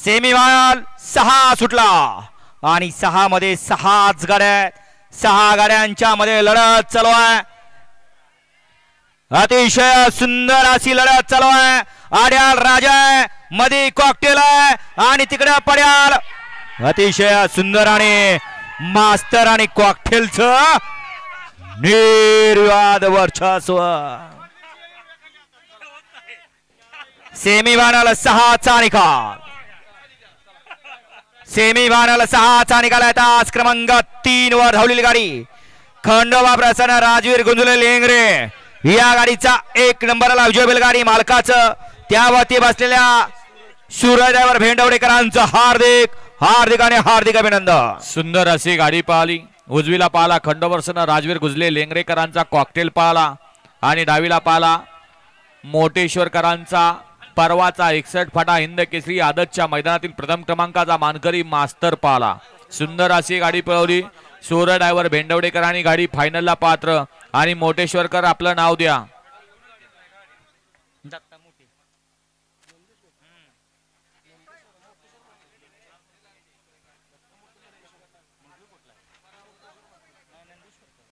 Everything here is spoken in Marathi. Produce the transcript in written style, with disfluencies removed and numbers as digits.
सेमीफायनल 6 सुटला आणि 6 मध्ये 6 गाड्या, 6 गाड्यांच्या मध्ये लढत चालू आहे. अतिशय सुंदर अशी लढत चालू आहे. आड्याल राजा आहे, मध्ये कॉकटेल आहे आणि तिकडे पड्याल. अतिशय सुंदर आणि मास्तर आणि कॉकटेलचं निर्वाद वर्चस्व. सेमीफायनल 6चा निकाल. सेमीफायनल 6चा निकाल आहे. तास क्रमांक 3 वर धावलेली गाडी खंडोबा प्रसन्न राजवीर गुंजले लेंगरे या गाडीचा 1 नंबरला विजय बैलगाडी मालकाचं त्यावरती बसलेल्या सूर्यदेवर भेंडवडेकरांचं हार्दिक आणि हार्दिक अभिनंदन. सुंदर अशी गाडी पाहिली. उजवीला पाहिला खंडोबा प्रसन्न राजवीर गुजले लेंगरेकरांचा कॉकटेल पाहिला आणि डावीला पाहिला मोटेश्वरकरांचा परवाचा 61 फाटा हिंद केसरी आदतच्या मैदानातील प्रथम क्रमांकाचा मानकरी मास्तर पाला. सुंदर अशी गाडी पळवली. सूर्य ड्रायव्हर भेंडवडेकरांनी गाडी फायनलला पात्र आणि मोटेश्वरकर आपलं नाव द्या.